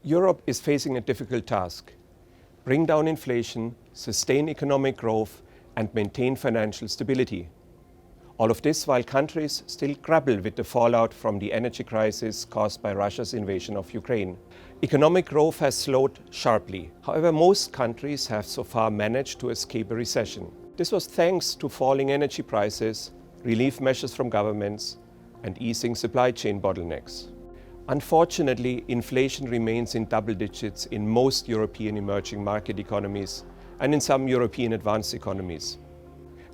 Europe is facing a difficult task: bring down inflation, sustain economic growth, and maintain financial stability. All of this while countries still grapple with the fallout from the energy crisis caused by Russia's invasion of Ukraine. Economic growth has slowed sharply. However, most countries have so far managed to escape a recession. This was thanks to falling energy prices, relief measures from governments, and easing supply chain bottlenecks. Unfortunately, inflation remains in double digits in most European emerging market economies and in some European advanced economies.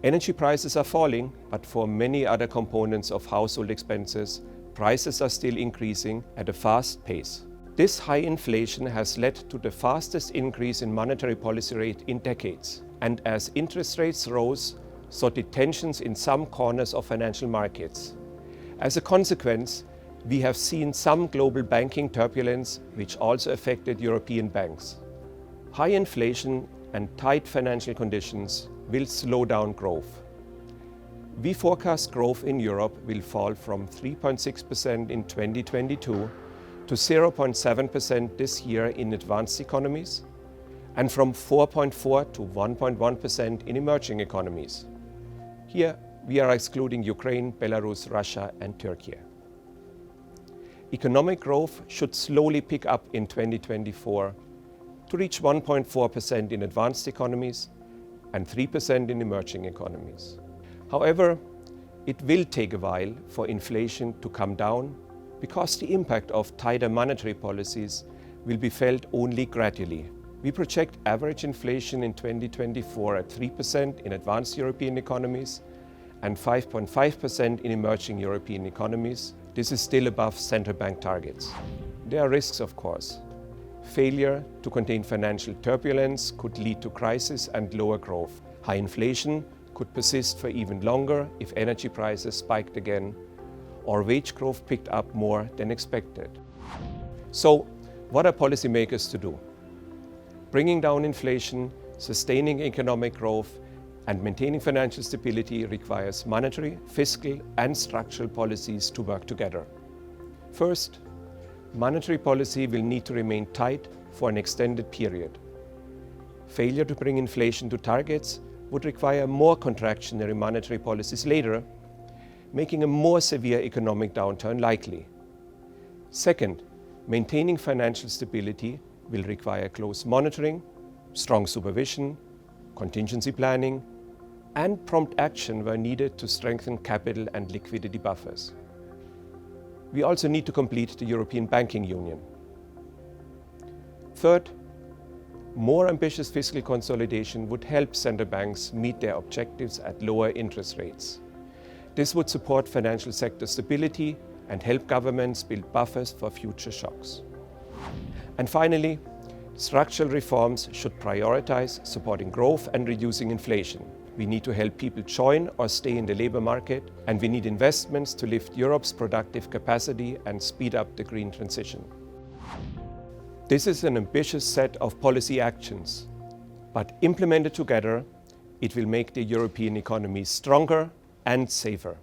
Energy prices are falling, but for many other components of household expenses, prices are still increasing at a fast pace. This high inflation has led to the fastest increase in monetary policy rate in decades. And as interest rates rose, so did tensions in some corners of financial markets. As a consequence, we have seen some global banking turbulence, which also affected European banks. High inflation and tight financial conditions will slow down growth. We forecast growth in Europe will fall from 3.6% in 2022 to 0.7% this year in advanced economies, and from 4.4% to 1.1% in emerging economies. Here, we are excluding Ukraine, Belarus, Russia, and Turkey. Economic growth should slowly pick up in 2024 to reach 1.4% in advanced economies and 3% in emerging economies. However, it will take a while for inflation to come down because the impact of tighter monetary policies will be felt only gradually. We project average inflation in 2024 at 3% in advanced European economies and 5.5% in emerging European economies. This is still above central bank targets. There are risks, of course. Failure to contain financial turbulence could lead to crisis and lower growth. High inflation could persist for even longer if energy prices spiked again or wage growth picked up more than expected. So, what are policymakers to do? Bringing down inflation, sustaining economic growth, and maintaining financial stability requires monetary, fiscal, and structural policies to work together. First, monetary policy will need to remain tight for an extended period. Failure to bring inflation to targets would require more contractionary monetary policies later, making a more severe economic downturn likely. Second, maintaining financial stability will require close monitoring, strong supervision, contingency planning, and prompt action where needed to strengthen capital and liquidity buffers. We also need to complete the European Banking Union. Third, more ambitious fiscal consolidation would help central banks meet their objectives at lower interest rates. This would support financial sector stability and help governments build buffers for future shocks. And finally, structural reforms should prioritize supporting growth and reducing inflation. We need to help people join or stay in the labor market, and we need investments to lift Europe's productive capacity and speed up the green transition. This is an ambitious set of policy actions, but implemented together, it will make the European economy stronger and safer.